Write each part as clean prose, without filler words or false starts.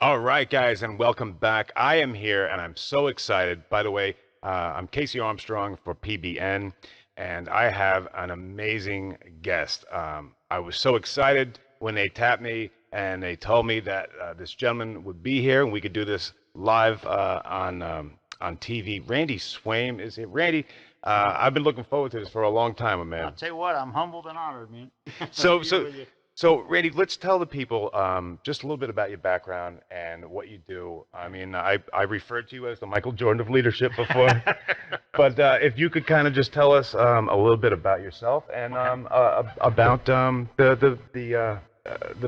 All right, guys, and welcome back. I am here, and I'm so excited. By the way, I'm KC Armstrong for PBN, and I have an amazing guest. I was so excited when they tapped me and they told me that this gentleman would be here, and we could do this live on TV. Randy Swaim is here. Randy, I've been looking forward to this for a long time, I'll man. tell you what, I'm humbled and honored, man. So, Here so, with you. so, Randy, let's tell the people just a little bit about your background and what you do. I mean, I referred to you as the Michael Jordan of leadership before, but if you could kind of just tell us a little bit about yourself and about the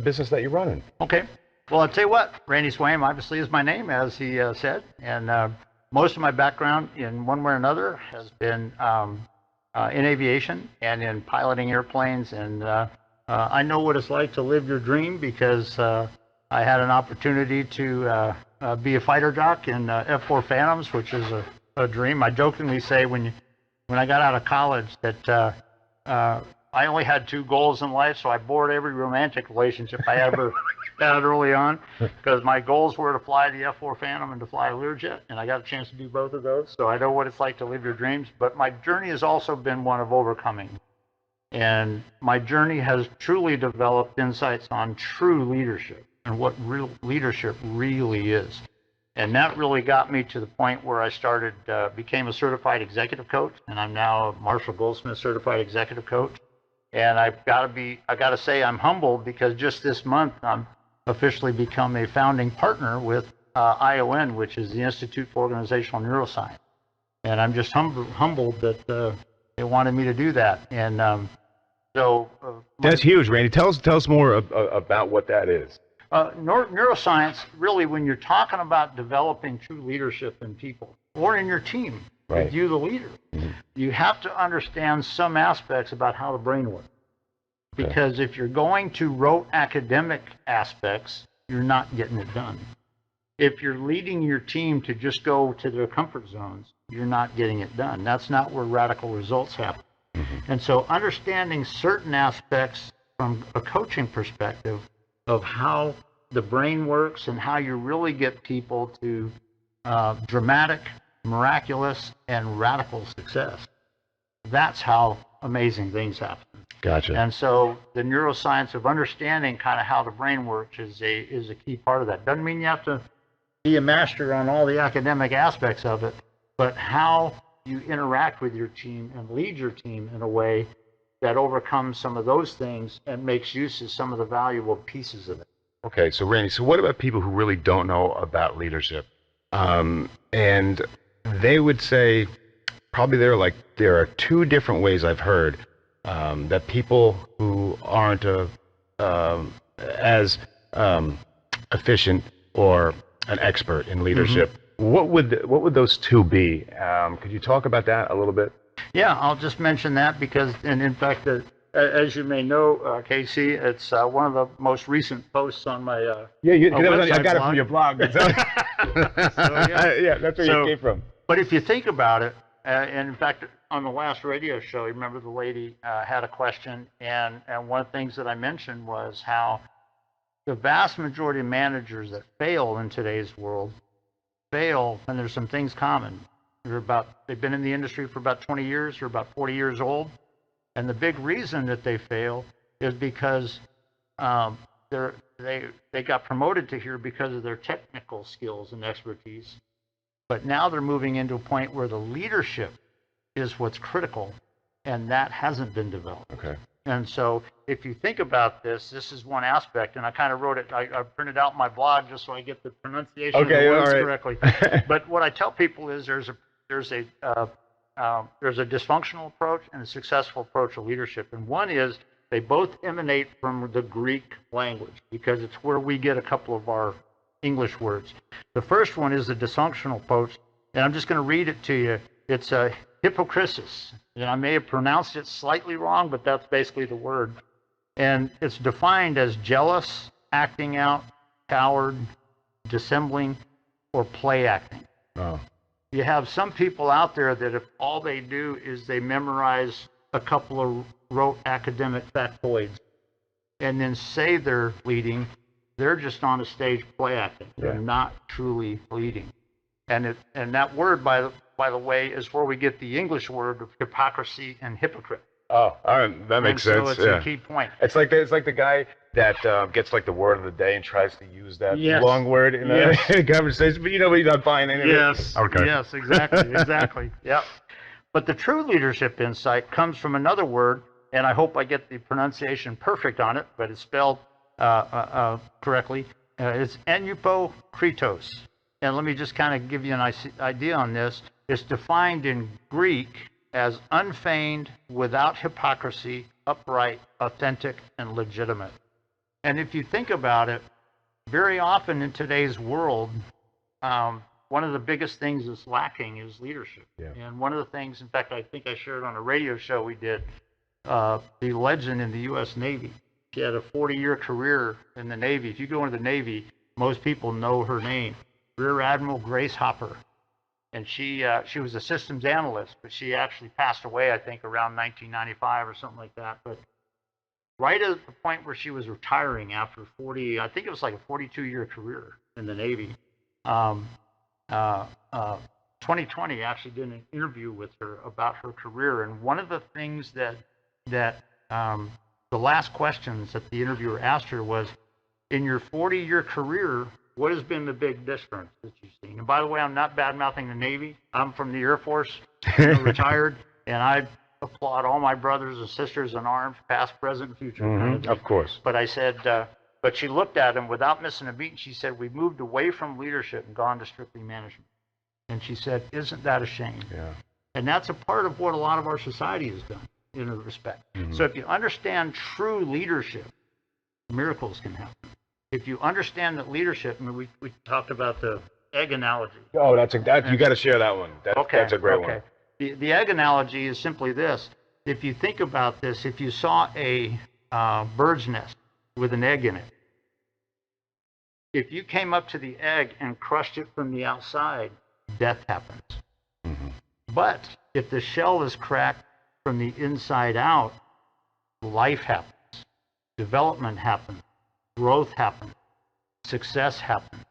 business that you're running. Okay. Well, I'll tell you what, Randy Swaim obviously is my name, as he said, and most of my background in one way or another has been in aviation and in piloting airplanes, and I know what it's like to live your dream because I had an opportunity to be a fighter jock in F-4 Phantoms, which is a dream. I jokingly say when I got out of college that I only had two goals in life, so I bored every romantic relationship I ever had early on, because my goals were to fly the F-4 Phantom and to fly a Learjet, and I got a chance to do both of those. So I know what it's like to live your dreams, but my journey has also been one of overcoming. And my journey has truly developed insights on true leadership and what real leadership really is. And that really got me to the point where I became a certified executive coach, and I'm now a Marshall Goldsmith certified executive coach. And I've got to say I'm humbled because just this month I'm officially become a founding partner with ION, which is the Institute for Organizational Neuroscience. And I'm just humbled that they wanted me to do that. And That's huge, Randy. Tell us more about what that is. Neuroscience, really, when you're talking about developing true leadership in people or in your team, Right. with you, the leader, you have to understand some aspects about how the brain works. Because if you're going to rote academic aspects, you're not getting it done. If you're leading your team to just go to their comfort zones, you're not getting it done. That's not where radical results happen. And so understanding certain aspects from a coaching perspective of how the brain works and how you really get people to dramatic, miraculous, and radical success. That's how amazing things happen. Gotcha. And so the neuroscience of understanding kind of how the brain works is a key part of that. Doesn't mean you have to be a master on all the academic aspects of it, but how you interact with your team and lead your team in a way that overcomes some of those things and makes use of some of the valuable pieces of it. Okay, so Randy, so what about people who really don't know about leadership? And they would say probably there are two different ways I've heard that people who aren't as efficient or an expert in leadership, what would those two be? Could you talk about that a little bit? Yeah, I'll just mention that because, and in fact, as you may know, Casey, it's one of the most recent posts on my I got it from your blog. yeah, That's where you came from. But if you think about it, and in fact, on the last radio show, you remember the lady had a question, and one of the things that I mentioned was how the vast majority of managers that fail in today's world fail, and there's some things common. They've been in the industry for about 20 years, they're about 40 years old, and the big reason that they fail is because they got promoted to here because of their technical skills and expertise, but now they're moving into a point where the leadership is what's critical, and that hasn't been developed. Okay. And so if you think about this is one aspect, and I kind of wrote it, I printed out my blog just so I get the pronunciation of the words correctly. But what I tell people is there's a dysfunctional approach and a successful approach to leadership. And one is they both emanate from the Greek language because it's where we get a couple of our English words. The first one is the dysfunctional approach, and I'm just going to read it to you. It's a hypocrisis, and I may have pronounced it slightly wrong, but that's basically the word. And it's defined as jealous, acting out, coward, dissembling, or play acting. Oh. You have some people out there that if all they do is they memorize a couple of rote academic factoids and then say they're leading, They're just on a stage play acting. They're not truly leading. And that word, by the way, is where we get the English word of hypocrisy and hypocrite. Oh, all right, that makes sense. So it's a key point. It's like the guy that gets like the word of the day and tries to use that long word in a conversation, but he's not buying any of it. Yes. Okay. Yes, exactly. Yep. But the true leadership insight comes from another word, and I hope I get the pronunciation perfect on it, but it's spelled correctly. It's enupokritos. And let me just kind of give you an idea on this. It's defined in Greek as unfeigned, without hypocrisy, upright, authentic, and legitimate. And if you think about it, very often in today's world, one of the biggest things that's lacking is leadership. Yeah. And one of the things, in fact, I think I shared on a radio show we did, the legend in the U.S. Navy. She had a 40-year career in the Navy. If you go into the Navy, most people know her name, Rear Admiral Grace Hopper. And she was a systems analyst, but she actually passed away, I think, around 1995 or something like that. But right at the point where she was retiring after 40, I think it was like a 42-year career in the Navy, 2020 actually did an interview with her about her career. And one of the things that the last questions that the interviewer asked her was, in your 40-year career, what has been the big difference that you've seen? And by the way, I'm not bad-mouthing the Navy. I'm from the Air Force, retired, and I applaud all my brothers and sisters in arms, past, present, and future. Of course. But I said, but she looked at him without missing a beat, and she said, we've moved away from leadership and gone to strictly management. And she said, isn't that a shame? Yeah. And that's a part of what a lot of our society has done in a respect. So if you understand true leadership, miracles can happen. If you understand that leadership, I mean, we talked about the egg analogy. Oh, you got to share that one. That's a great one. The egg analogy is simply this. If you think about this, if you saw a bird's nest with an egg in it, if you came up to the egg and crushed it from the outside, death happens. But if the shell is cracked from the inside out, life happens, development happens, growth happens, success happens,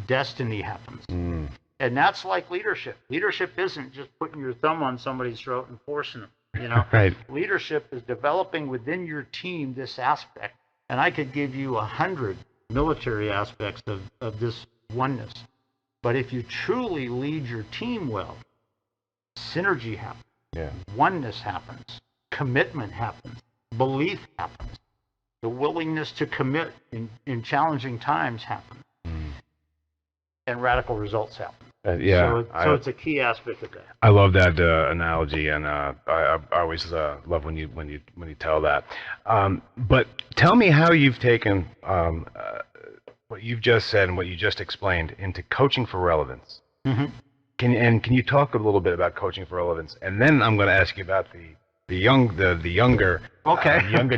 destiny happens. And that's like leadership. Leadership isn't just putting your thumb on somebody's throat and forcing them. Right. Leadership is developing within your team this aspect. And I could give you 100 military aspects of this oneness. But if you truly lead your team well, synergy happens. Yeah. Oneness happens. Commitment happens. Belief happens. The willingness to commit in challenging times happens. And radical results happen. So it's a key aspect of that. I love that analogy, and I always love when you tell that. But tell me how you've taken what you've just said and what you just explained into coaching for relevance. Can you talk a little bit about coaching for relevance, and then I'm going to ask you about the younger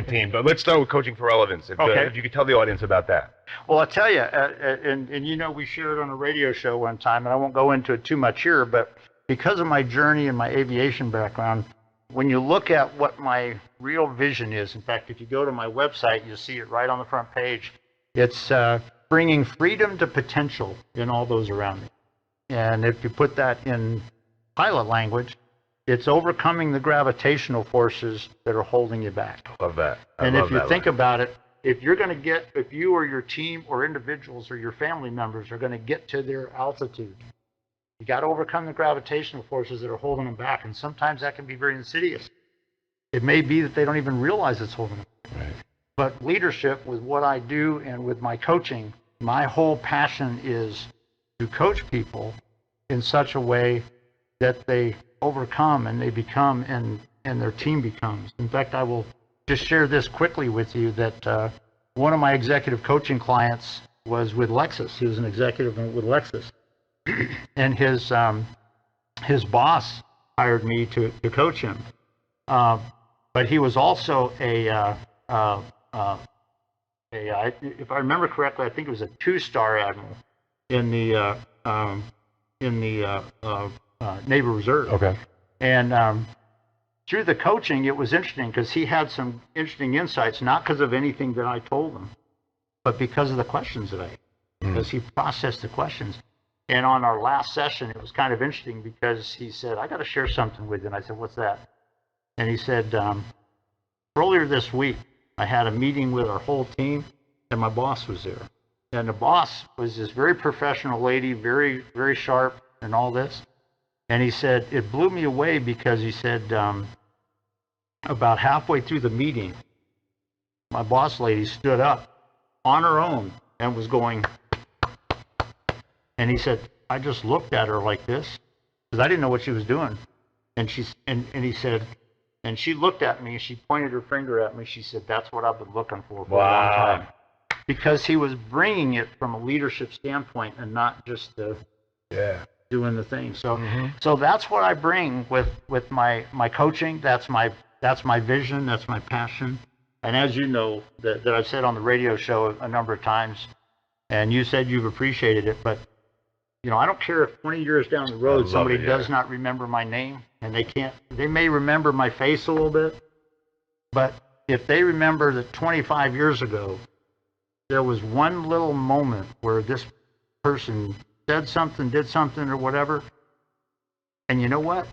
team. But let's start with coaching for relevance. If you could tell the audience about that. Well, I'll tell you, and we shared on a radio show one time, and I won't go into it too much here, but because of my journey and my aviation background, when you look at what my real vision is, in fact, if you go to my website, you'll see it right on the front page. It's bringing freedom to potential in all those around me. And if you put that in pilot language, it's overcoming the gravitational forces that are holding you back. Love that. And if you think about it, if you or your team or individuals or your family members are going to get to their altitude, you got to overcome the gravitational forces that are holding them back. And sometimes that can be very insidious. It may be that they don't even realize it's holding them back. Right. But leadership, with what I do and with my coaching, my whole passion is to coach people in such a way that they overcome and they become and their team becomes. In fact, I will just share this quickly with you that one of my executive coaching clients was with Lexus. He was an executive with Lexus. And his boss hired me to coach him. But he was also if I remember correctly, I think it was a 2-star admiral in the Naval Reserve. Okay. And through the coaching, it was interesting because he had some interesting insights, not because of anything that I told him, but because of the questions that I asked, because he processed the questions. And on our last session, it was kind of interesting because he said, I got to share something with you. And I said, what's that? And he said, earlier this week, I had a meeting with our whole team, and my boss was there. And the boss was this very professional lady, very, very sharp and all this. And he said, it blew me away because he said, about halfway through the meeting, my boss lady stood up on her own and was going, and he said, I just looked at her like this because I didn't know what she was doing. And he said, and she looked at me, she pointed her finger at me. She said, that's what I've been looking for a long time. Because he was bringing it from a leadership standpoint and not just doing the thing. So, so that's what I bring with my coaching. That's my vision. That's my passion. And as you know, that I've said on the radio show a number of times, and you said you've appreciated it, but you know, I don't care if 20 years down the road somebody does not remember my name, and they may remember my face a little bit, but if they remember that 25 years ago, there was one little moment where this person said something, did something, or whatever, and you know what?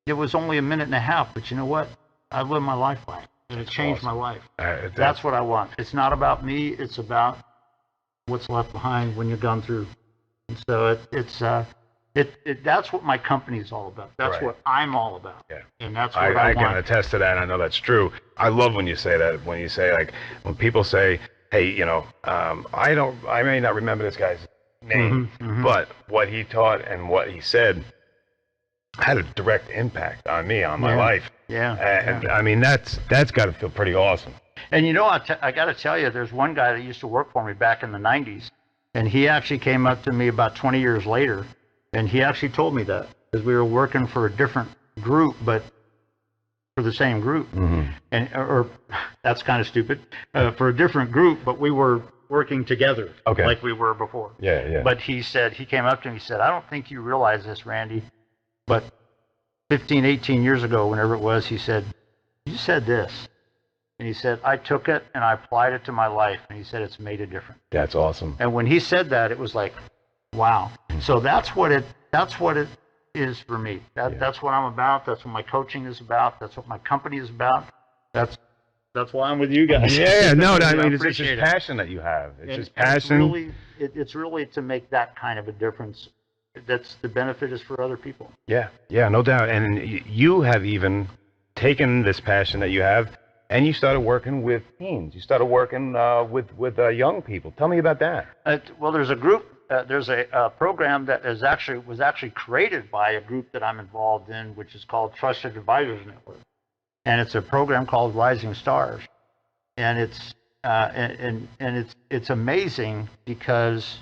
It was only a minute and a half, but you know what? I lived my life by it, and it changed my life. That's what I want. It's not about me. It's about what's left behind when you're gone through. And so that's what my company is all about. That's what I'm all about. Yeah. And that's what I want. I can attest to that. I know that's true. I love when you say that. When you say, like, when people say, hey, you know, I may not remember this guy's name, but what he taught and what he said had a direct impact on me, on my life. Yeah. And I mean, that's got to feel pretty awesome. And you know, I got to tell you, there's one guy that used to work for me back in the 90s. And he actually came up to me about 20 years later, and he actually told me that, because we were working for a different group, but for the same group. And or that's kind of stupid, for a different group, but we were working together, like we were before. Yeah. But he came up to me, he said, I don't think you realize this, Randy, but 15, 18 years ago, whenever it was, he said, you said this. And he said, I took it and I applied it to my life. And he said, it's made a difference. That's awesome. And when he said that, it was like, wow. So that's what it is for me. That's what I'm about. That's what my coaching is about. That's what my company is about. That's why I'm with you guys. Yeah, no, I mean, it's just passion that you have. It's just passion. It's really to make that kind of a difference. That's the benefit is for other people. Yeah, no doubt. And you have even taken this passion that you have, and you started working with teens. You started working with young people. Tell me about that. Well, there's a group. There's a program that was actually created by a group that I'm involved in, which is called Trusted Advisors Network, and it's a program called Rising Stars, and it's it's amazing because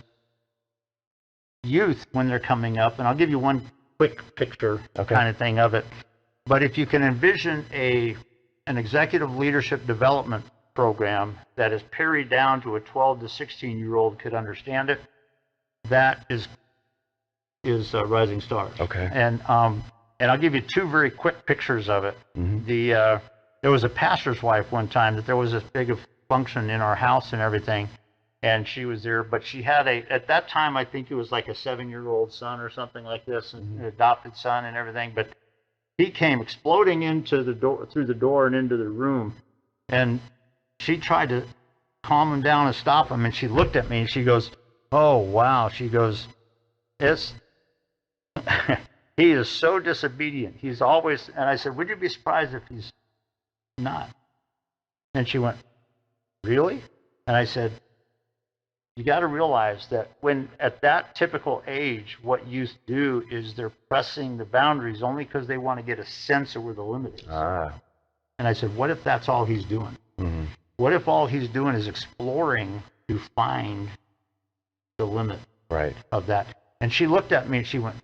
youth, when they're coming up, and I'll give you one quick picture kind of thing of it, but if you can envision an executive leadership development program that is pared down to a 12 to 16-year-old could understand it, that is Rising Stars. Okay. And I'll give you two very quick pictures of it. There was a pastor's wife one time that there was this big function in our house and everything, and she was there, but she had at that time, I think it was like a 7-year-old son or something like this, an adopted son and everything, but he came exploding into the door, through the door and into the room, and she tried to calm him down and stop him, and she looked at me and she goes, oh, wow. She goes, he is so disobedient. He's always, and I said, would you be surprised if he's not? And she went, really? And I said, you got to realize that when at that typical age, what youth do is they're pressing the boundaries only because they want to get a sense of where the limit is. And I said, what if that's all he's doing? What if all he's doing is exploring to find the limit of that? And she looked at me and she went,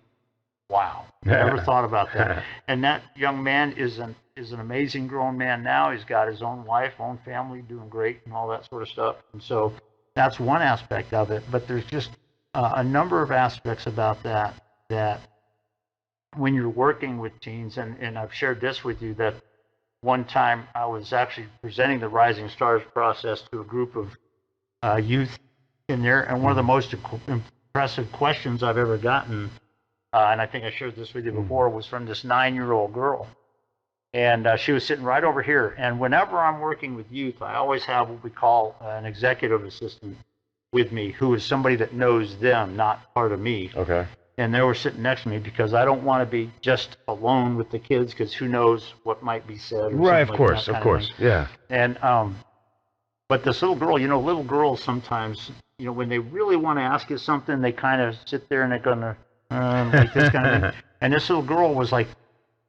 wow, I never thought about that. And that young man is an amazing grown man now. He's got his own wife, own family, doing great and all that sort of stuff. And so that's one aspect of it, but there's just a number of aspects about that when you're working with teens, and I've shared this with you, that one time I was actually presenting the Rising Stars process to a group of youth in there, and one of the most impressive questions I've ever gotten, and I think I shared this with you before, was from this 9-year-old girl. And she was sitting right over here. And whenever I'm working with youth, I always have what we call an executive assistant with me, who is somebody that knows them, not part of me. Okay. And they were sitting next to me because I don't want to be just alone with the kids, because who knows what might be said. Or Right, of like course, that of course. Yeah. And but this little girl, little girls sometimes, when they really want to ask you something, they kind of sit there and they're gonna like this kind of thing. And this little girl was like,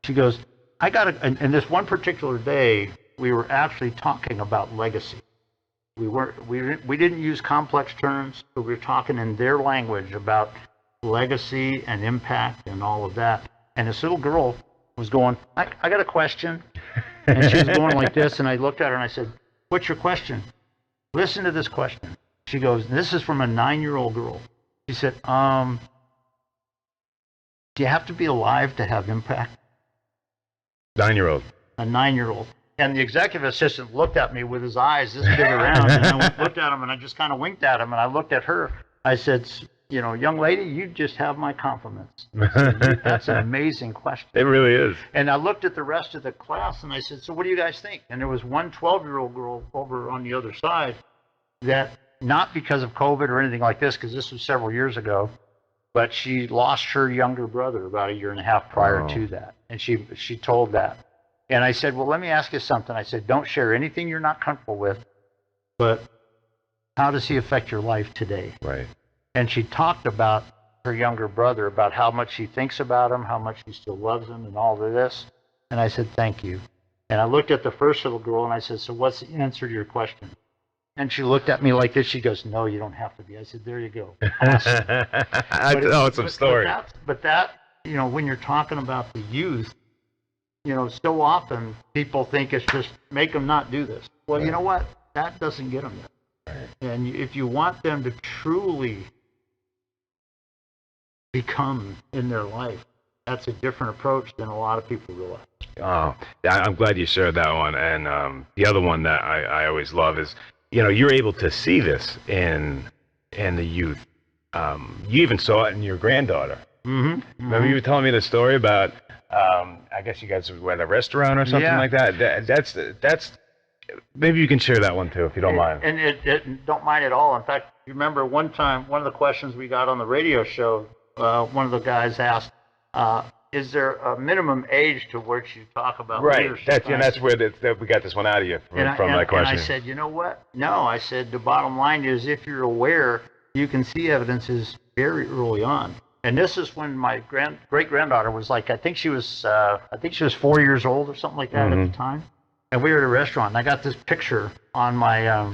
she goes, I got to, and this one particular day, we were actually talking about legacy. We didn't use complex terms, but we were talking in their language about legacy and impact and all of that. And this little girl was going, I got a question. And she was going like this, and I looked at her and I said, what's your question? Listen to this question. She goes, this is from a 9-year-old girl. She said, do you have to be alive to have impact? 9-year-old. A 9-year-old. And the executive assistant looked at me with his eyes this big around, and I looked at him, and I just kind of winked at him, and I looked at her. I said, young lady, you just have my compliments. Said, that's an amazing question. It really is. And I looked at the rest of the class, and I said, so what do you guys think? And there was one 12-year-old girl over on the other side that, not because of COVID or anything like this, because this was several years ago, but she lost her younger brother about a year and a half prior to that. And she told that. And I said, well, let me ask you something. I said, don't share anything you're not comfortable with, but how does he affect your life today? Right. And she talked about her younger brother, about how much she thinks about him, how much she still loves him, and all of this. And I said, thank you. And I looked at the first little girl, and I said, so what's the answer to your question? And she looked at me like this. She goes, no, you don't have to be. I said, there you go. Awesome. It's some story. But that, when you're talking about the youth, so often people think it's just make them not do this. Well, right. You know what? That doesn't get them there. Right. And if you want them to truly become in their life, that's a different approach than a lot of people realize. Oh, I'm glad you shared that one. And the other one that I always love is, you're able to see this in the youth. You even saw it in your granddaughter. Mm-hmm. Remember you were telling me the story about, I guess you guys were at a restaurant or something like that. That's maybe you can share that one too, if you don't mind. And it don't mind at all. In fact, you remember one time, one of the questions we got on the radio show, one of the guys asked, is there a minimum age to which you talk about leadership? Right, that's where we got this one out of you from that question. And I said, you know what? No, I said, the bottom line is, if you're aware, you can see evidences very early on. And this is when my great-granddaughter was like, I think she was 4 years old or something like that at the time. And we were at a restaurant, and I got this picture on my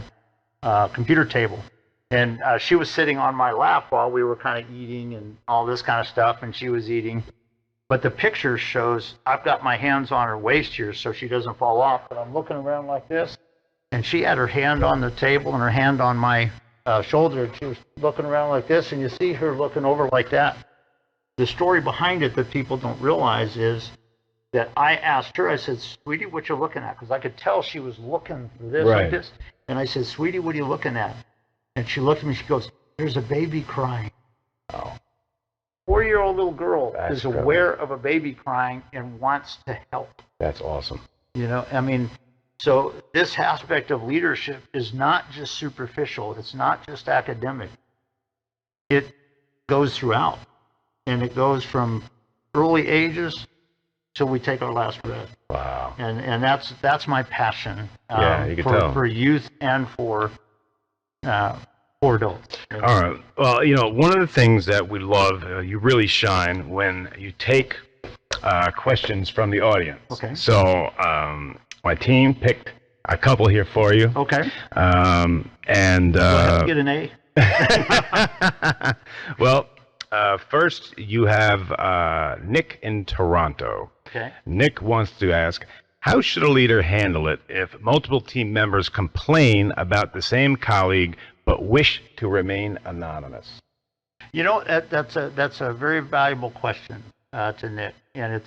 computer table. And she was sitting on my lap while we were kind of eating and all this kind of stuff, and she was eating. But the picture shows I've got my hands on her waist here so she doesn't fall off, but I'm looking around like this, and she had her hand on the table and her hand on my shoulder, and she was looking around like this, and you see her looking over like that. The story behind it that people don't realize is that I asked her, I said, sweetie, what you looking at? Because I could tell she was looking this like this. And I said, sweetie, what are you looking at? And she looked at me, she goes, there's a baby crying. Oh. 4-year-old little girl is aware of a baby crying and wants to help. That's awesome. So this aspect of leadership is not just superficial. It's not just academic. It goes throughout. And it goes from early ages till we take our last breath. Wow. And that's my passion you can tell. For youth and for adults. All right. Well, one of the things that we love, you really shine when you take questions from the audience. Okay. So my team picked a couple here for you. Okay. And do I have to get an A? Well, first you have Nick in Toronto. Okay. Nick wants to ask, how should a leader handle it if multiple team members complain about the same colleague but wish to remain anonymous? That's a very valuable question to Nick, and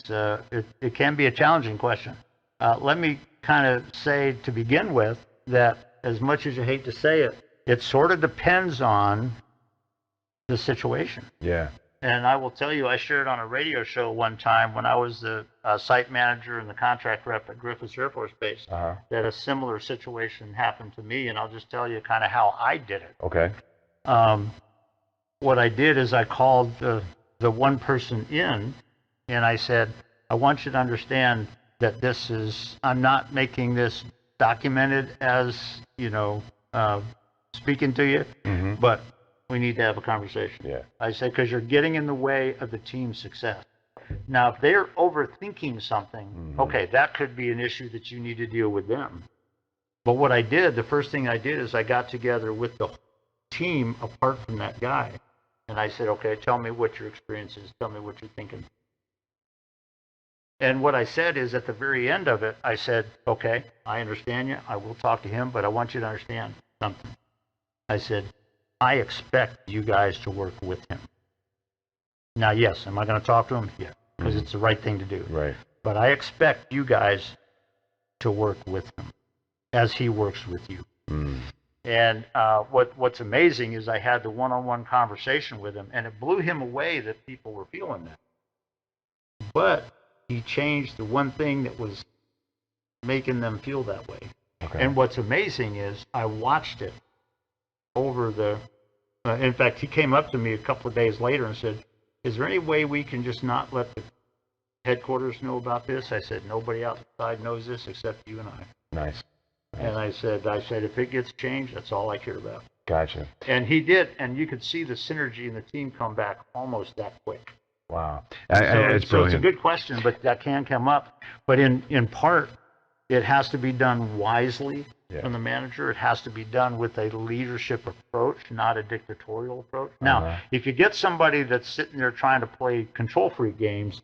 it can be a challenging question. Let me kind of say to begin with that, as much as you hate to say it, it sort of depends on the situation. Yeah. And I will tell you, I shared on a radio show one time when I was the site manager and the contract rep at Griffiths Air Force Base, that a similar situation happened to me, and I'll just tell you kind of how I did it. Okay. What I did is I called the one person in, and I said, I want you to understand that I'm not making this documented as, speaking to you, but we need to have a conversation. Yeah. I said, because you're getting in the way of the team's success. Now, if they're overthinking something, okay, that could be an issue that you need to deal with them. But what I did, the first thing I did is I got together with the team apart from that guy. And I said, okay, tell me what your experience is. Tell me what you're thinking. And what I said is at the very end of it, I said, okay, I understand you. I will talk to him, but I want you to understand something. I said, I expect you guys to work with him. Now, yes, am I going to talk to him? Yeah, because it's the right thing to do. Right. But I expect you guys to work with him as he works with you. And what's amazing is I had the one-on-one conversation with him, and it blew him away that people were feeling that. But he changed the one thing that was making them feel that way. Okay. And what's amazing is I watched it over in fact, he came up to me a couple of days later and said, is there any way we can just not let the headquarters know about this? I said, nobody outside knows this except you and I. Nice. And I said, if it gets changed, that's all I care about. Gotcha. And he did, and you could see the synergy in the team come back almost that quick. Wow. It's a good question, but that can come up. But in part, it has to be done wisely from the manager. It has to be done with a leadership approach, not a dictatorial approach. Now, if you get somebody that's sitting there trying to play control freak games,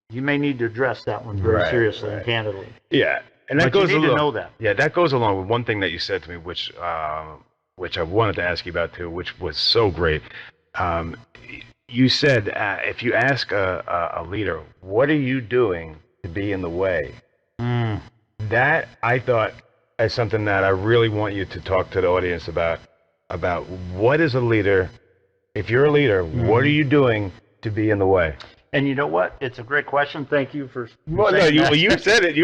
you may need to address that one very seriously and candidly. Yeah. And that goes you need to know that. Yeah, that goes along with one thing that you said to me, which I wanted to ask you about too, which was so great. You said if you ask a leader, what are you doing to be in the way? That I thought is something that I really want you to talk to the audience about what is a leader. If you're a leader, what are you doing to be in the way? And you know what? It's a great question. Thank you for. Well, no, you said it.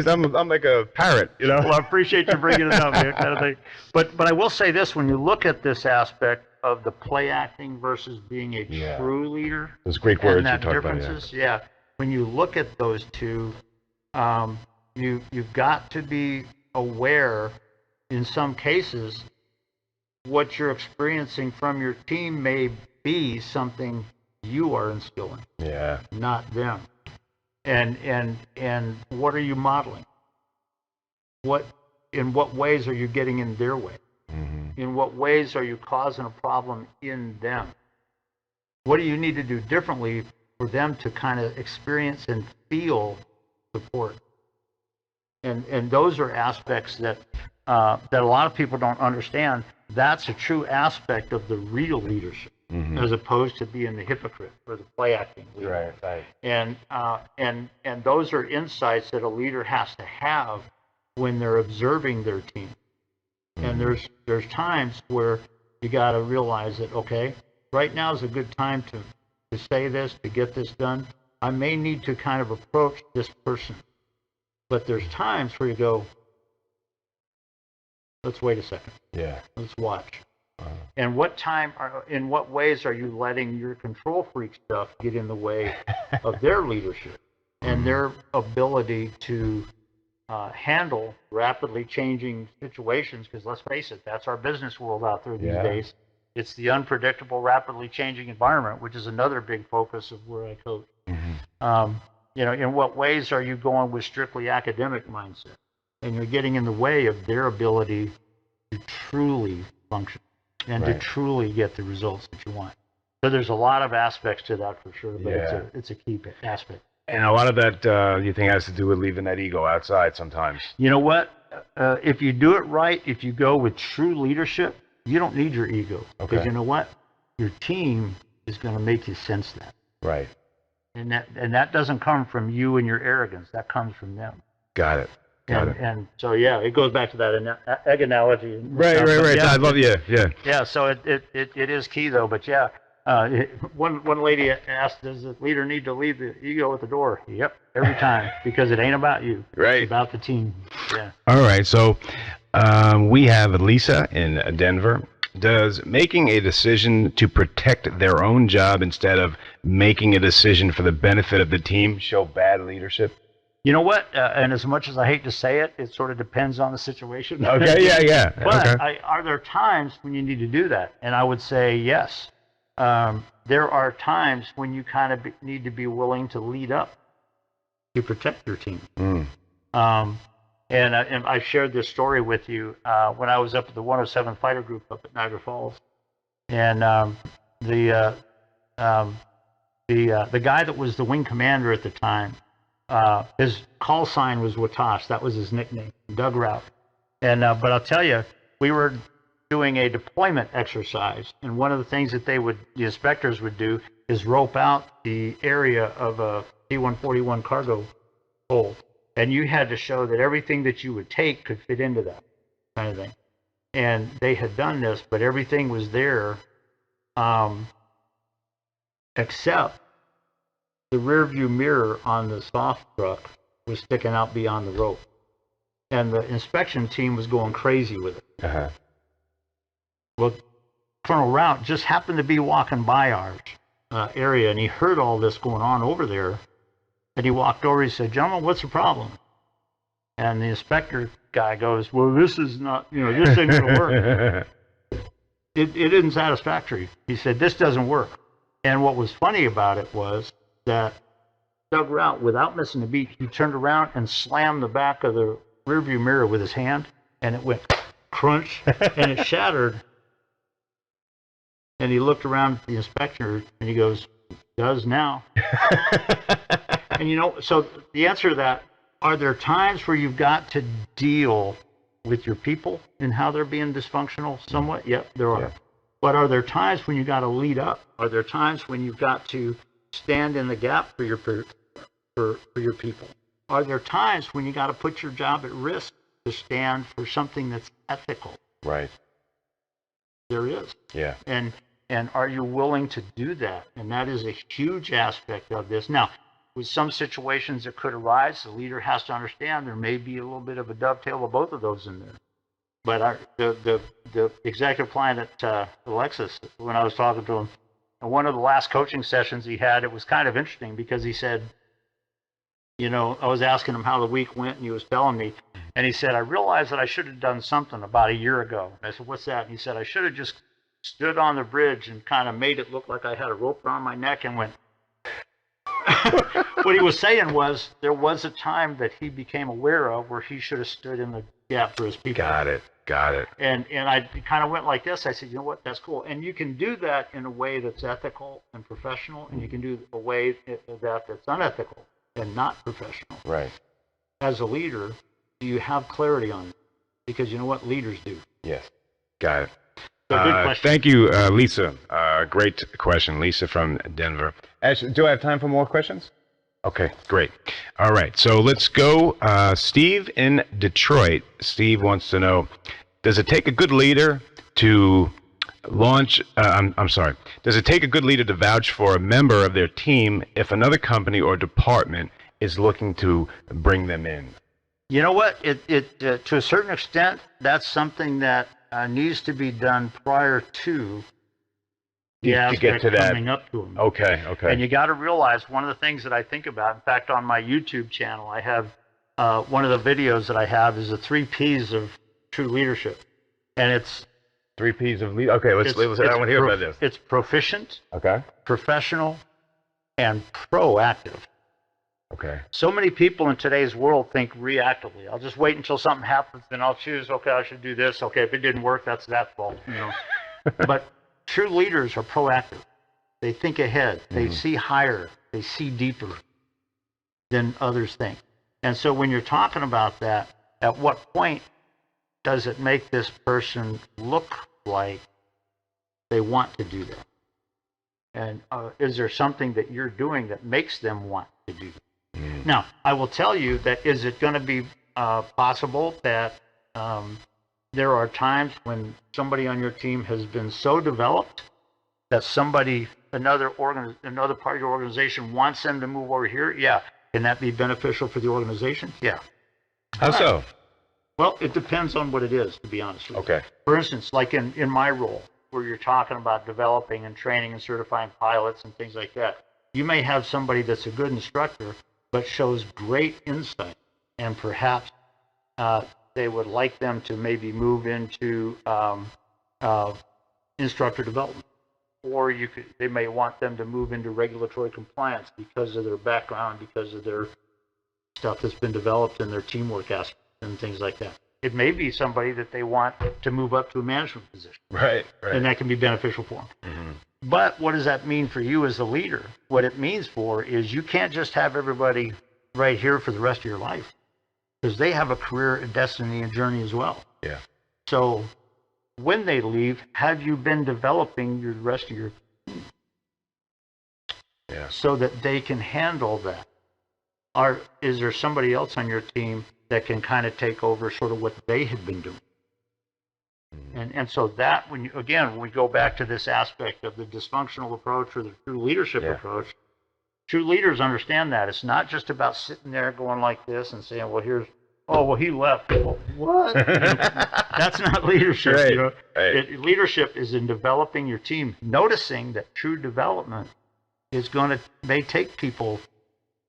I'm like a parrot, Well, I appreciate you bringing it up, man, kind of thing. But I will say this: when you look at this aspect of the play acting versus being a true leader, those great words you talked about. Yeah. When you look at those two, you've got to be aware. In some cases, what you're experiencing from your team may be something you are instilling, not them. And what are you modeling? In what ways are you getting in their way? In what ways are you causing a problem in them? What do you need to do differently for them to kind of experience and feel support? And those are aspects that a lot of people don't understand. That's a true aspect of the real leadership. As opposed to being the hypocrite or the play acting leader. Right. And those are insights that a leader has to have when they're observing their team. And there's times where you got to realize that, okay, right now is a good time to say this, to get this done. I may need to kind of approach this person. But there's times where you go, let's wait a second. Yeah. Let's watch. And in what ways are you letting your control freak stuff get in the way of their leadership and their ability to handle rapidly changing situations? Because let's face it, that's our business world out there these days. It's the unpredictable, rapidly changing environment, which is another big focus of where I coach. In what ways are you going with strictly academic mindset? And you're getting in the way of their ability to truly function. And to truly get the results that you want. So there's a lot of aspects to that for sure, but it's a key aspect. And a lot of that you think has to do with leaving that ego outside sometimes. You know what? If you do it right, if you go with true leadership, you don't need your ego. Because you know what? Your team is going to make you sense that. Right. And that doesn't come from you and your arrogance. That comes from them. Got it. And so, yeah, it goes back to that egg analogy. Right. Yeah, I love you. Yeah. yeah, so it is key, though. But, yeah, one lady asked, does the leader need to leave the ego at the door? Yep, every time, because it ain't about you. Right. It's about the team. Yeah. All right. So we have Lisa in Denver. Does making a decision to protect their own job instead of making a decision for the benefit of the team show bad leadership? You know what? And as much as I hate to say it, it sort of depends on the situation. Okay, yeah. But Okay. are there times when you need to do that? And I would say yes. There are times when you kind of need to be willing to lead up to protect your team. And I shared this story with you when I was up at the 107th Fighter Group up at Niagara Falls, and the guy that was the wing commander at the time, his call sign was Watash. That was his nickname, Doug Rout. And but I'll tell you, we were doing a deployment exercise, and one of the things that the inspectors would do is rope out the area of a C-141 cargo hold. And you had to show that everything that you would take could fit into that kind of thing. And they had done this, but everything was there except the rear view mirror on the soft truck was sticking out beyond the rope. And the inspection team was going crazy with it. Uh-huh. Well, Colonel Rout just happened to be walking by our area, and he heard all this going on over there. And he walked over, he said, "Gentlemen, what's the problem?" And the inspector guy goes, "Well, this is not, this ain't going to work." It isn't satisfactory. He said, "This doesn't work." And what was funny about it was that Doug Rout, without missing a beat, he turned around and slammed the back of the rearview mirror with his hand, and it went crunch, and it shattered. And he looked around at the inspector, and he goes, "Does now." And so the answer to that, are there times where you've got to deal with your people and how they're being dysfunctional somewhat? Yep, there are. Yeah. But are there times when you got to lead up? Are there times when you've got to stand in the gap for your people? Are there times when you got to put your job at risk to stand for something that's ethical? Right. There is. Yeah. And are you willing to do that? And that is a huge aspect of this. Now, with some situations that could arise, the leader has to understand there may be a little bit of a dovetail of both of those in there. But the executive client at Alexis, when I was talking to him, in one of the last coaching sessions he had, it was kind of interesting because he said, I was asking him how the week went, and he was telling me, and he said, "I realized that I should have done something about a year ago." And I said, "What's that?" And he said, "I should have just stood on the bridge and kind of made it look like I had a rope around my neck and went." What he was saying was there was a time that he became aware of where he should have stood in the gap for his people. Got it. And I kind of went like this. I said, "You know what? That's cool." And you can do that in a way that's ethical and professional, and you can do a way that's unethical and not professional. Right. As a leader, do you have clarity on it? Because you know what? Leaders do. Yes. Got it. So good question. Thank you, Lisa. Great question, Lisa from Denver. Actually, do I have time for more questions? Okay, great. All right, so let's go. Steve in Detroit. Steve wants to know, does it take a good leader to launch, I'm sorry, does it take a good leader to vouch for a member of their team if another company or department is looking to bring them in? You know what? It to a certain extent, that's something that needs to be done prior to the aspect coming up to them. Okay. And you got to realize one of the things that I think about, in fact, on my YouTube channel, I have one of the videos that I have is the 3 Ps of true leadership. And it's 3 Ps of leadership. Okay, I want to hear about this. It's proficient, okay, professional, and proactive. Okay. So many people in today's world think reactively. I'll just wait until something happens, then I'll choose, okay, I should do this. Okay, if it didn't work, that's that fault. But true leaders are proactive. They think ahead. They see higher. They see deeper than others think. And so when you're talking about that, at what point does it make this person look like they want to do that? And is there something that you're doing that makes them want to do that? Now, I will tell you that is it going to be possible that there are times when somebody on your team has been so developed that another part of your organization wants them to move over here? Yeah. Can that be beneficial for the organization? Yeah. How so? Well, it depends on what it is, to be honest with you. Okay. For instance, like in my role, where you're talking about developing and training and certifying pilots and things like that, you may have somebody that's a good instructor, but shows great insight, and perhaps they would like them to maybe move into instructor development. Or they may want them to move into regulatory compliance because of their background, because of their stuff that's been developed in their teamwork aspects and things like that. It may be somebody that they want to move up to a management position. Right. And that can be beneficial for them. Mm-hmm. But what does that mean for you as a leader? What it means is you can't just have everybody right here for the rest of your life, because they have a career, a destiny, and journey as well. Yeah. So when they leave, have you been developing the rest of your team? Yeah. So that they can handle that? Is there somebody else on your team that can kind of take over sort of what they had been doing? And so that, when we go back to this aspect of the dysfunctional approach or the true leadership approach, true leaders understand that. It's not just about sitting there going like this and saying, he left. Well, what? That's not leadership. Right. Right. Leadership is in developing your team, noticing that true development may take people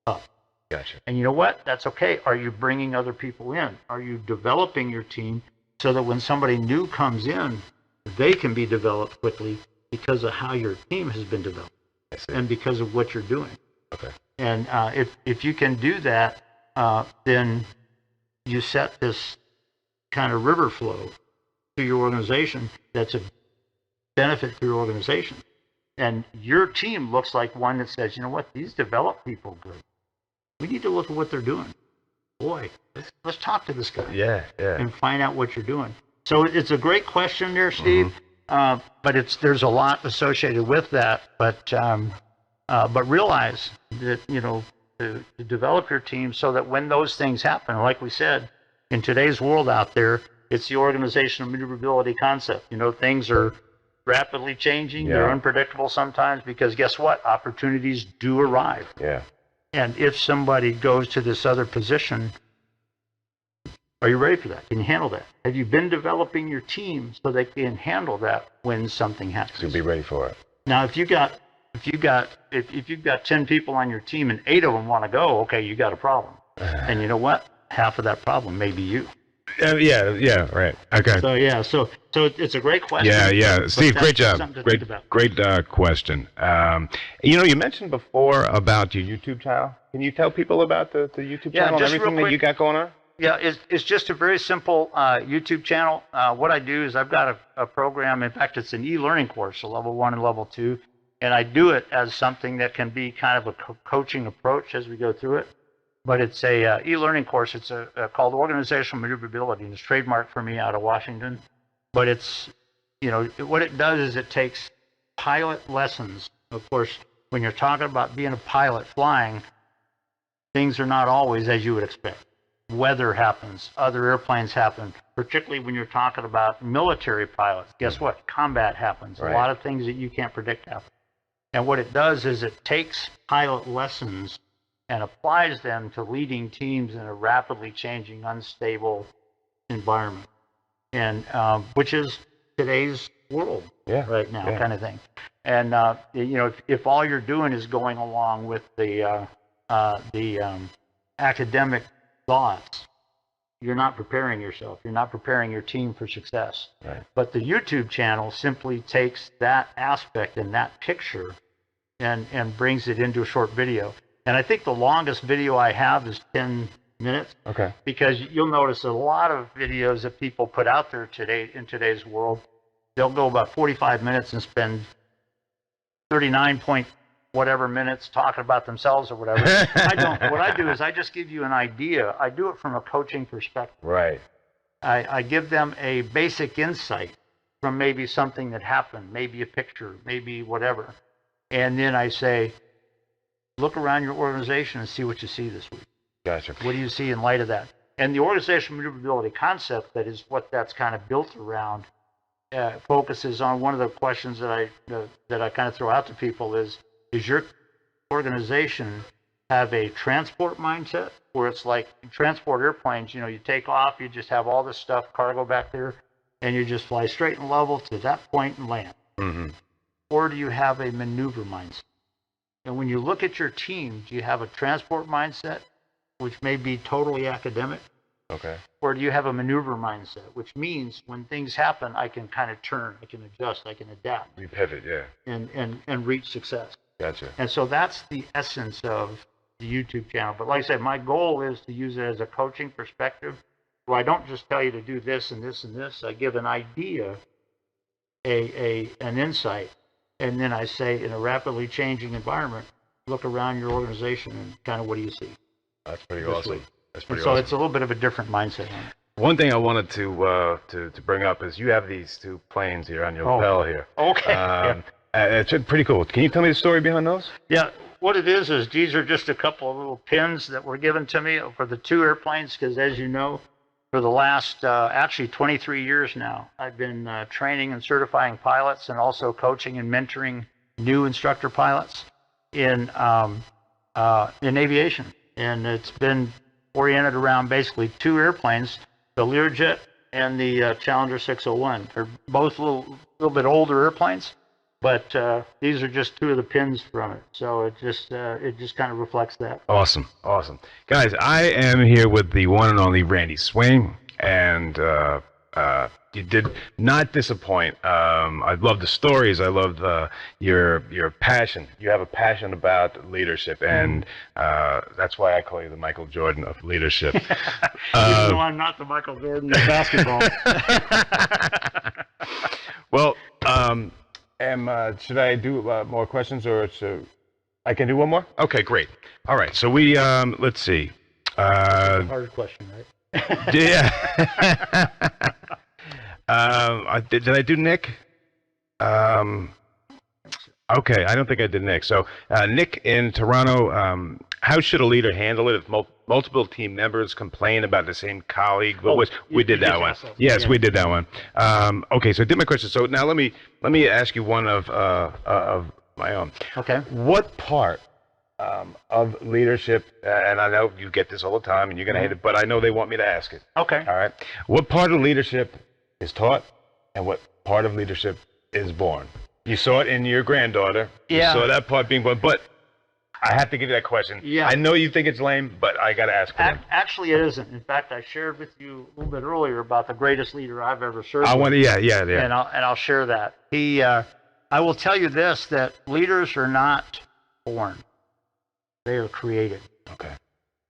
up. Gotcha. And you know what? That's okay. Are you bringing other people in? Are you developing your team so that when somebody new comes in, they can be developed quickly because of how your team has been developed and because of what you're doing? Okay. And if you can do that, then you set this kind of river flow to your organization that's a benefit to your organization. And your team looks like one that says, you know what, these develop people good. We need to look at what they're doing. Boy, let's talk to this guy. Yeah. And find out what you're doing. So it's a great question there, Steve. Mm-hmm. But there's a lot associated with that. But realize that, to develop your team so that when those things happen, like we said, in today's world out there, it's the organizational maneuverability concept. Things are rapidly changing. They're unpredictable sometimes because guess what? Opportunities do arrive. Yeah. And if somebody goes to this other position, are you ready for that? Can you handle that? Have you been developing your team so they can handle that when something happens? So be ready for it. Now, if you've got 10 people on your team and 8 of them want to go, okay, you got a problem. And you know what? Half of that problem may be you. Yeah, right. Okay. So it's a great question. Yeah. Steve, great job. Great question. You mentioned before about your YouTube channel. Can you tell people about the YouTube channel and everything that you got going on? Yeah, it's just a very simple YouTube channel. What I do is I've got a program. In fact, it's an e-learning course, so level 1 and level 2. And I do it as something that can be kind of a coaching approach as we go through it. But it's a e-learning course. It's called Organizational Maneuverability, and it's trademarked for me out of Washington. But it's, what it does is it takes pilot lessons. Of course, when you're talking about being a pilot flying, things are not always as you would expect. Weather happens, other airplanes happen, particularly when you're talking about military pilots. Guess what? Combat happens. Right. A lot of things that you can't predict happen. And what it does is it takes pilot lessons and applies them to leading teams in a rapidly changing, unstable environment, and which is today's world right now, kind of thing. And if all you're doing is going along with the academic thoughts, you're not preparing yourself. You're not preparing your team for success. Right. But the YouTube channel simply takes that aspect and that picture and brings it into a short video. And I think the longest video I have is 10 minutes. Okay. Because you'll notice a lot of videos that people put out there today in today's world, they'll go about 45 minutes and spend 39 point whatever minutes talking about themselves or whatever. I don't. What I do is I just give you an idea. I do it from a coaching perspective. Right. I give them a basic insight from maybe something that happened, maybe a picture, maybe whatever. And then I say, look around your organization and see what you see this week. Gotcha. What do you see in light of that? And the organizational maneuverability concept, that is what that's kind of built around, focuses on one of the questions that I kind of throw out to people is your organization have a transport mindset where it's like transport airplanes, you take off, you just have all this stuff, cargo back there, and you just fly straight and level to that point and land? Mm-hmm. Or do you have a maneuver mindset? And when you look at your team, do you have a transport mindset, which may be totally academic? Okay. Or do you have a maneuver mindset, which means when things happen, I can kind of turn, I can adjust, I can adapt. We pivot, yeah. And reach success. Gotcha. And so that's the essence of the YouTube channel. But like I said, my goal is to use it as a coaching perspective, where I don't just tell you to do this and this and this. I give an idea, an insight, and then I say, in a rapidly changing environment, look around your organization and kind of what do you see? That's pretty awesome. That's pretty so awesome. It's a little bit of a different mindset on it. One thing I wanted to bring up is you have these two planes here on your lapel here. Okay. It's pretty cool. Can you tell me the story behind those? Yeah. What it is these are just a couple of little pins that were given to me for the two airplanes, because as you know, for the last actually 23 years now, I've been training and certifying pilots, and also coaching and mentoring new instructor pilots in aviation. And it's been oriented around basically two airplanes, the Learjet and the Challenger 601. They're both a little bit older airplanes, but these are just two of the pins from it. So it just kind of reflects that. Awesome. Guys, I am here with the one and only Randy Swaim, and you did not disappoint. I love the stories. I love your passion. You have a passion about leadership, and that's why I call you the Michael Jordan of leadership. Even though I'm not the Michael Jordan of basketball. Well, should I do more questions, or I can do one more? Okay, great. All right, so we let's see. Hard question, right? Yeah. Did I do Nick? Okay, I don't think I did Nick. So, Nick in Toronto, how should a leader handle it if multiple team members complain about the same colleague? We did that one. Yes, we did that one. Okay, so I did my question. So now let me ask you one of my own. Okay. What part of leadership, and I know you get this all the time, and you're gonna hate it, but I know they want me to ask it. Okay. All right. What part of leadership is taught, and what part of leadership is born? You saw it in your granddaughter. Yeah. You saw that part being born, but I have to give you that question. Yeah. I know you think it's lame, but I got to ask for them. Actually, it isn't. In fact, I shared with you a little bit earlier about the greatest leader I've ever served. Yeah. And I'll share that. I will tell you this: that leaders are not born; they are created. Okay.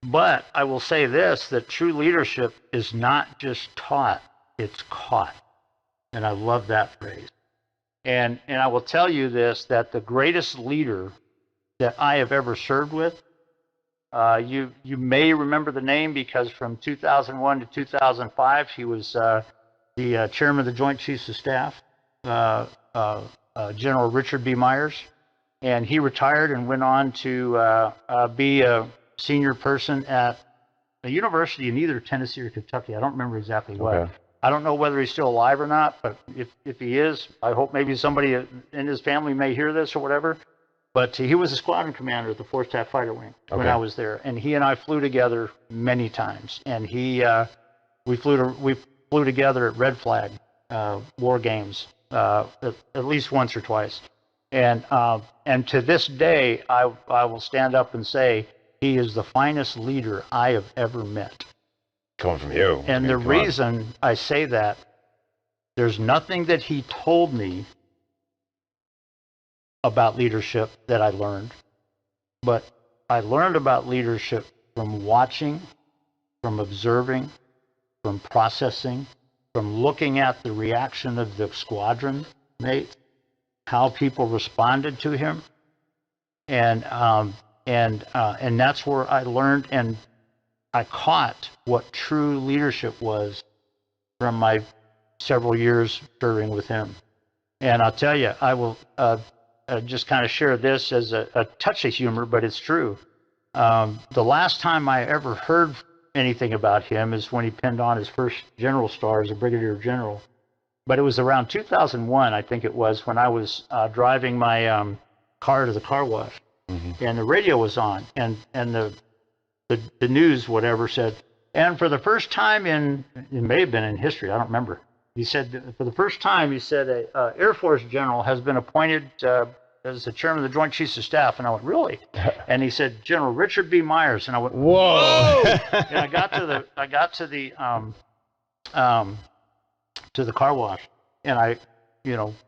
But I will say this: that true leadership is not just taught; it's caught. And I love that phrase. And I will tell you this: that the greatest leader that I have ever served with, you may remember the name, because from 2001 to 2005, he was the chairman of the Joint Chiefs of Staff, General Richard B. Myers, and he retired and went on to be a senior person at a university in either Tennessee or Kentucky. I don't remember exactly what. Okay. I don't know whether he's still alive or not, but if he is, I hope maybe somebody in his family may hear this or whatever. But he was a squadron commander at the 4th Staff Fighter Wing when I was there, and he and I flew together many times. And we flew together at Red Flag war games at least once or twice. And to this day, I will stand up and say he is the finest leader I have ever met. Coming from you. And the reason I say that, there's nothing that he told me about leadership that I learned, but I learned about leadership from watching, from observing, from processing, from looking at the reaction of the squadron mate, how people responded to him, and that's where I learned and I caught what true leadership was from my several years serving with him. And I'll tell you, I will just kind of share this as a touch of humor, but it's true. The last time I ever heard anything about him is when he pinned on his first general star as a brigadier general. But it was around 2001, I think it was, when I was driving my car to the car wash, and the radio was on, and the news, whatever, said, and for the first time it may have been in history, I don't remember. He said, for the first time, he said, a Air Force general has been appointed as the chairman of the Joint Chiefs of Staff. And I went, really? And he said, General Richard B. Myers. And I went, whoa! And I got to the car wash, and I,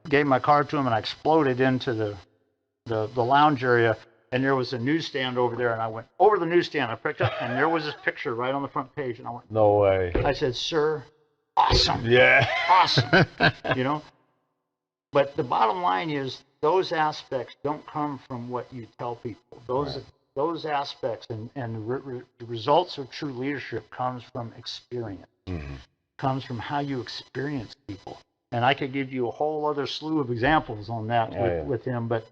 gave my car to him, and I exploded into the lounge area. And there was a newsstand over there, and I went over the newsstand. I picked up, and there was this picture right on the front page. And I went, no way. I said, sir, awesome. Yeah. Awesome. But the bottom line is those aspects don't come from what you tell people. Those aspects and the results of true leadership comes from experience. Comes from how you experience people. And I could give you a whole other slew of examples on that with him, but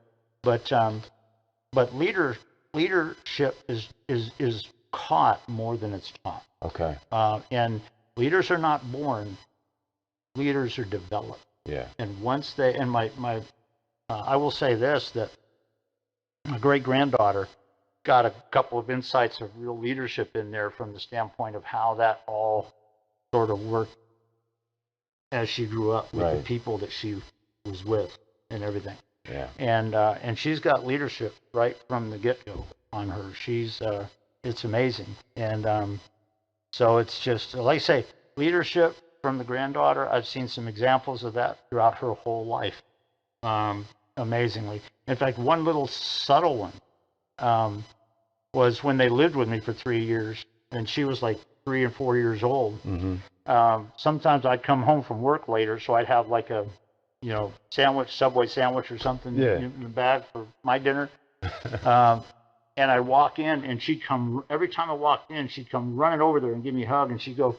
leadership is caught more than it's taught. Okay. And leaders are not born; leaders are developed. Yeah. And once they, and I will say this, that my great granddaughter got a couple of insights of real leadership in there from the standpoint of how that all sort of worked as she grew up with the people that she was with and everything. Yeah. And she's got leadership right from the get-go on her. It's amazing. And so it's just, like I say, leadership from the granddaughter. I've seen some examples of that throughout her whole life, amazingly. In fact, one little subtle one was when they lived with me for 3 years, and she was like 3 and 4 years old. Sometimes I'd come home from work later, so I'd have like a sandwich, Subway sandwich or something in the bag for my dinner. And I'd walk in, and every time I walked in, she'd come running over there and give me a hug, and she'd go,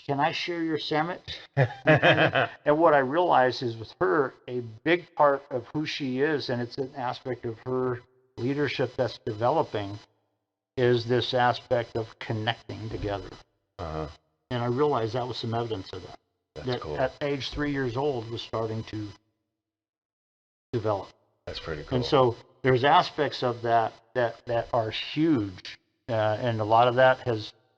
can I share your sandwich? And what I realized is with her, a big part of who she is, and it's an aspect of her leadership that's developing, is this aspect of connecting together. And I realized that was some evidence of that. That's cool. At age 3 years old was starting to develop. That's pretty cool. And so there's aspects of that are huge, and a lot of that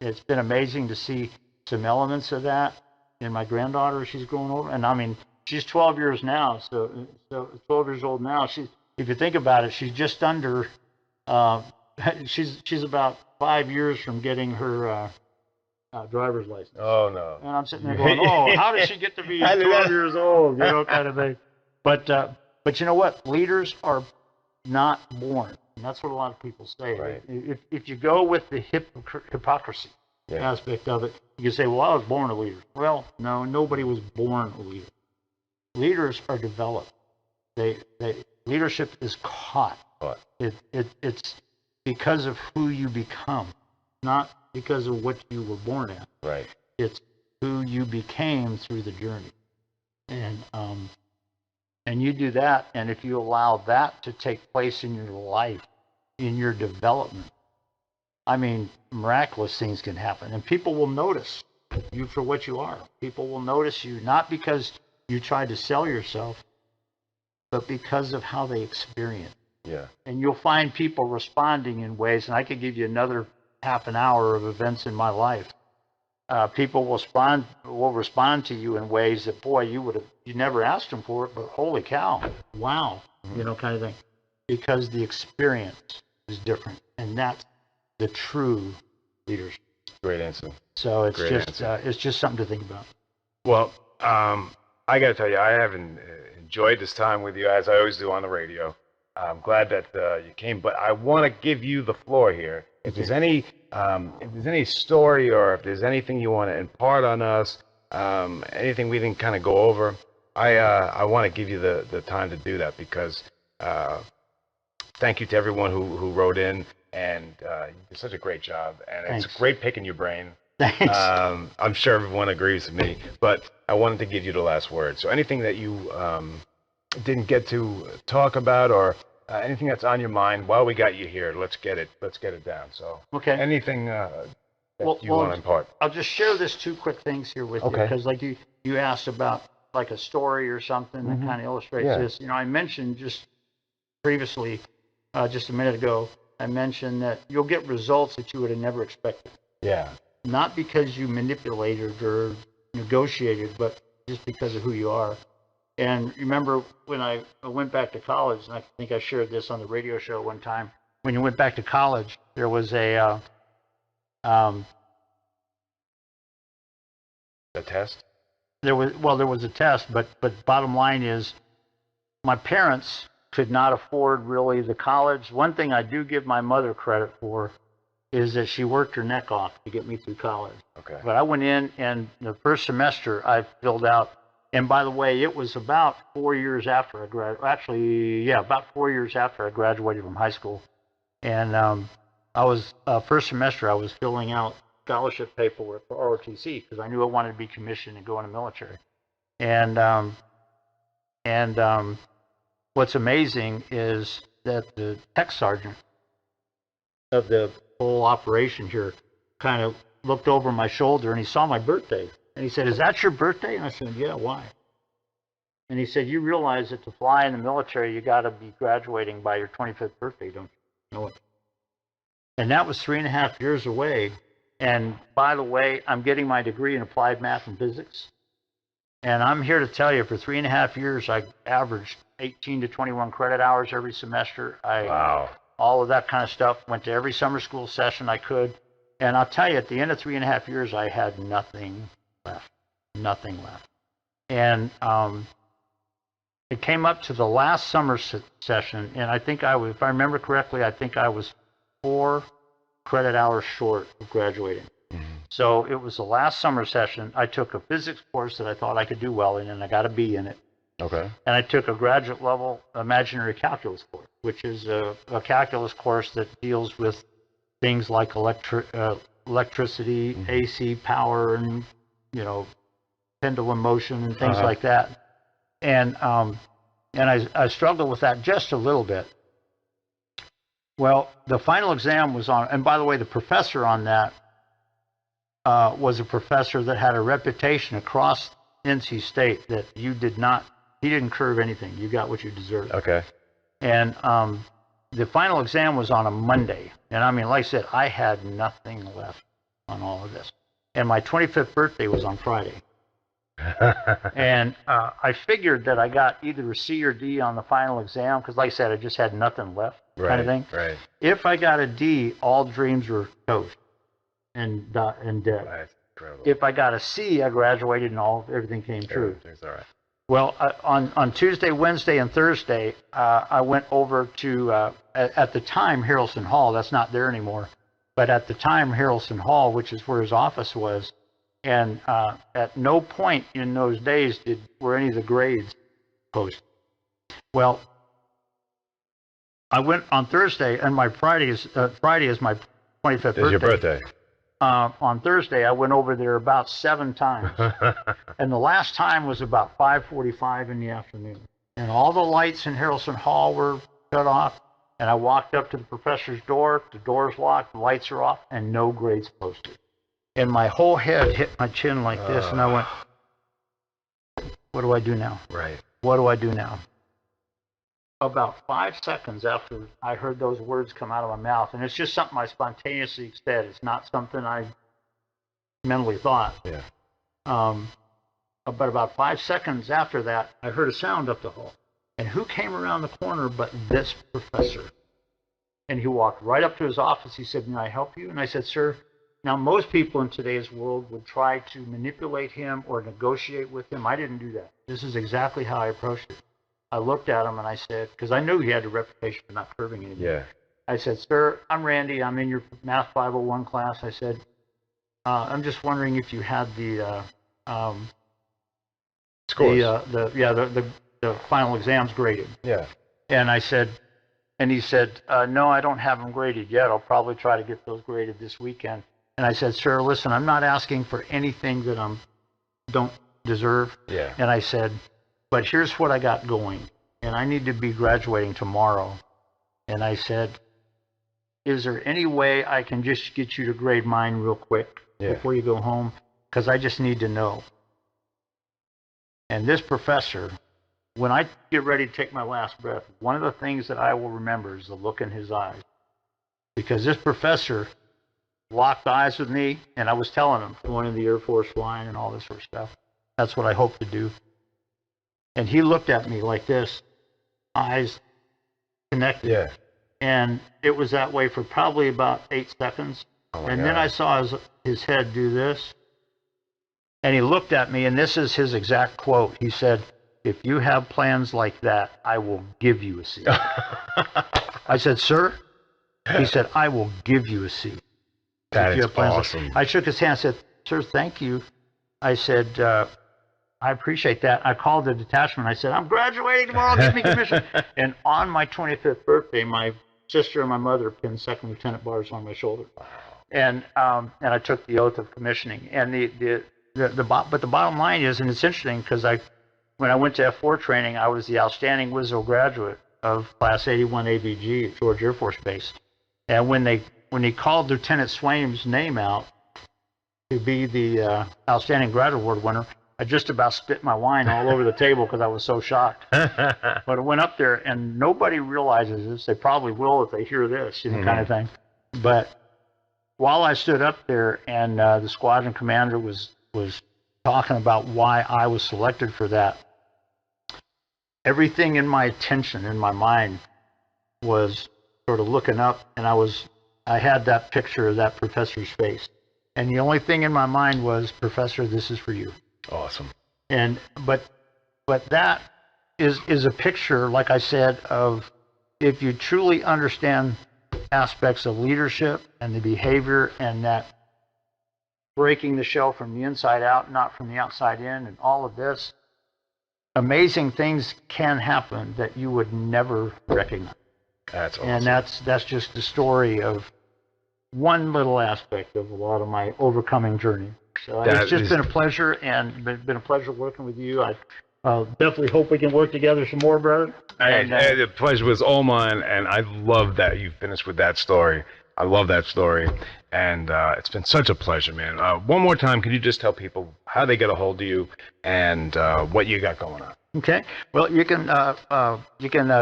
it's been amazing to see some elements of that in my granddaughter. She's growing over, and I mean, she's 12 years now, so 12 years old now. If you think about it, she's just under, she's about 5 years from getting her driver's license. Oh no! And I'm sitting there going, oh, how did she get to be 12 years old? Kind of thing. But you know what? Leaders are not born. And that's what a lot of people say. Right. If you go with the hypocrisy aspect of it, you can say, well, I was born a leader. Well, no, nobody was born a leader. Leaders are developed. Leadership is caught. It's because of who you become, not because of what you were born at. Right. It's who you became through the journey. And you do that, and if you allow that to take place in your life, in your development, I mean, miraculous things can happen, and people will notice you for what you are. People will notice you not because you tried to sell yourself, but because of how they experience. Yeah. And you'll find people responding in ways, and I could give you another half an hour of events in my life. People will respond to you in ways that, boy, you never asked them for it, but holy cow, wow, kind of thing, because the experience is different, and that's the true leadership. Great answer. So it's just something to think about. Well, I got to tell you, I have enjoyed this time with you, as I always do on the radio. I'm glad that you came, but I want to give you the floor here. If there's any story, or if there's anything you want to impart on us, anything we didn't kind of go over, I want to give you the time to do that, because thank you to everyone who wrote in, and you did such a great job, and Thanks. It's great picking your brain. Thanks. I'm sure everyone agrees with me, but I wanted to give you the last word. So anything that you didn't get to talk about, or anything that's on your mind while we got you here, let's get it down. So okay. Anything that you want to impart? I'll just share this two quick things here with you, because like you asked about like a story or something that kind of illustrates this. You know, I mentioned just previously, just a minute ago, I mentioned that you'll get results that you would have never expected. Yeah. Not because you manipulated or negotiated, but just because of who you are. And remember when I went back to college, and I think I shared this on the radio show one time, when you went back to college, there was a test? there was a test, but bottom line is my parents could not afford really the college. One thing I do give my mother credit for is that she worked her neck off to get me through college. Okay. But I went in, and the first semester I filled out, and by the way, it was about 4 years after I graduated. Actually, yeah, about 4 years after I graduated from high school. And I was, first semester, I was filling out scholarship paperwork for ROTC because I knew I wanted to be commissioned and go in the military. And what's amazing is that the tech sergeant of the whole operation here kind of looked over my shoulder, and he saw my birthday, and he said, "Is that your birthday?" And I said, "Yeah, why?" And he said, "You realize that to fly in the military, you got to be graduating by your 25th birthday, don't you know it?" And that was 3.5 years away. And by the way, I'm getting my degree in applied math and physics. And I'm here to tell you, for 3.5 years, I averaged 18 to 21 credit hours every semester. Wow. All of that kind of stuff. Went to every summer school session I could. And I'll tell you, at the end of 3.5 years, I had nothing left. Nothing left. And it came up to the last summer session, and I think if I remember correctly, I think I was 4 credit hours short of graduating. So it was the last summer session. I took a physics course that I thought I could do well in, and I got a B in it. Okay. And I took a graduate level imaginary calculus course, which is a calculus course that deals with things like electricity, AC power, and pendulum motion and things like that. And I struggled with that just a little bit. Well, the final exam was on, and by the way, the professor on that was a professor that had a reputation across NC State that he didn't curve anything. You got what you deserved. Okay. And the final exam was on a Monday. And I mean, like I said, I had nothing left on all of this. And my 25th birthday was on Friday. And I figured that I got either a C or D on the final exam because, like I said, I just had nothing left, kind of thing. Right. If I got a D, all dreams were toast and dead. That's incredible. If I got a C, I graduated and everything came true. Everything's all right. Well, on Tuesday, Wednesday, and Thursday, I went over to, at the time, Harrelson Hall. That's not there anymore. But at the time, Harrelson Hall, which is where his office was, and at no point in those days were any of the grades posted. Well, I went on Thursday, and my Friday is my 25th birthday. It's your birthday. On Thursday, I went over there about 7 times. And the last time was about 5:45 in the afternoon. And all the lights in Harrelson Hall were shut off. And I walked up to the professor's door. The door's locked, the lights are off, and no grades posted. And my whole head hit my chin like this, and I went, what do I do now? Right. What do I do now? About 5 seconds after I heard those words come out of my mouth, and it's just something I spontaneously said. It's not something I mentally thought. Yeah. But about 5 seconds after that, I heard a sound up the hall. And who came around the corner but this professor? And he walked right up to his office. He said, "May I help you?" And I said, "Sir, now most people in today's world would try to manipulate him or negotiate with him. I didn't do that. This is exactly how I approached it." I looked at him and I said, because I knew he had a reputation for not curving anything. Yeah. I said, "Sir, I'm Randy. I'm in your Math 501 class." I said, "I'm just wondering if you had the Scores. The final exams graded." Yeah. And he said, "No, I don't have them graded yet. I'll probably try to get those graded this weekend." And I said, "Sir, listen, I'm not asking for anything that I don't deserve." Yeah. And I said, "But here's what I got going, and I need to be graduating tomorrow." And I said, is there any way I can just get you to grade mine real quick before you go home? Because I just need to know. And this professor, when I get ready to take my last breath, one of the things that I will remember is the look in his eyes. Because this professor locked eyes with me, and I was telling him, going in the Air Force flying and all this sort of stuff. That's what I hope to do. And he looked at me like this, eyes connected. Yeah. And it was that way for probably about 8 seconds. And then I saw his head do this. And he looked at me, and this is his exact quote. He said, "If you have plans like that, I will give you a seat." I said, "Sir?" He said, "I will give you a seat." That is awesome. I shook his hand and said, "Sir, thank you." I said, "I appreciate that." I called the detachment. I said, "I'm graduating tomorrow. Give me commission." And on my 25th birthday, my sister and my mother pinned second lieutenant bars on my shoulder. And I took the oath of commissioning. And but the bottom line is, and it's interesting because when I went to F4 training, I was the outstanding WISO graduate of Class 81 AVG at George Air Force Base. And when he called Lieutenant Swaim's name out to be the outstanding graduate award winner, I just about spit my wine all over the table because I was so shocked. But I went up there, and nobody realizes this. They probably will if they hear this, kind of thing. But while I stood up there, and the squadron commander was talking about why I was selected for that, everything in my attention, in my mind, was sort of looking up, and I had that picture of that professor's face. And the only thing in my mind was, "Professor, this is for you." Awesome. And but that is a picture, like I said, of if you truly understand aspects of leadership and the behavior, and that breaking the shell from the inside out, not from the outside in, and all of this, amazing things can happen that you would never recognize. That's awesome. And that's just the story of one little aspect of a lot of my overcoming journey. So it's just been a pleasure, and been a pleasure working with you. I definitely hope we can work together some more, brother. And the pleasure was all mine, and I love that you finished with that story. I love that story, and it's been such a pleasure, man. One more time, can you just tell people how they get a hold of you and what you got going on? Okay. Well, you can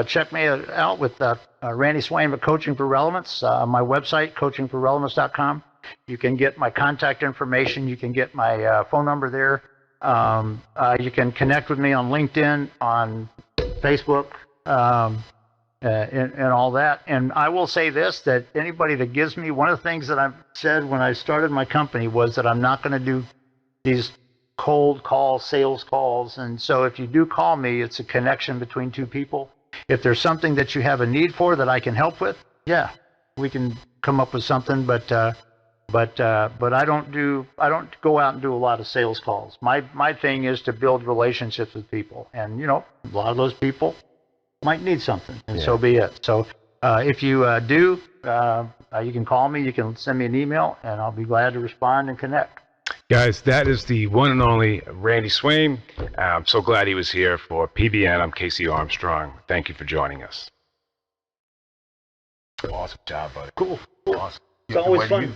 check me out with Randy Swaim at Coaching for Relevance. My website, coachingforrelevance.com. You can get my contact information. You can get my phone number there. You can connect with me on LinkedIn, on Facebook, and all that. And I will say this, that anybody that gives me, one of the things that I said when I started my company was that I'm not going to do these cold call sales calls. And so if you do call me, it's a connection between two people. If there's something that you have a need for that I can help with, yeah, we can come up with something. But I don't go out and do a lot of sales calls. My thing is to build relationships with people, and a lot of those people might need something, and so be it. So if you do, you can call me, you can send me an email, and I'll be glad to respond and connect. Guys, that is the one and only Randy Swaim. I'm so glad he was here for PBN. I'm KC Armstrong. Thank you for joining us. Awesome job, buddy. Cool. Awesome. It's always fun.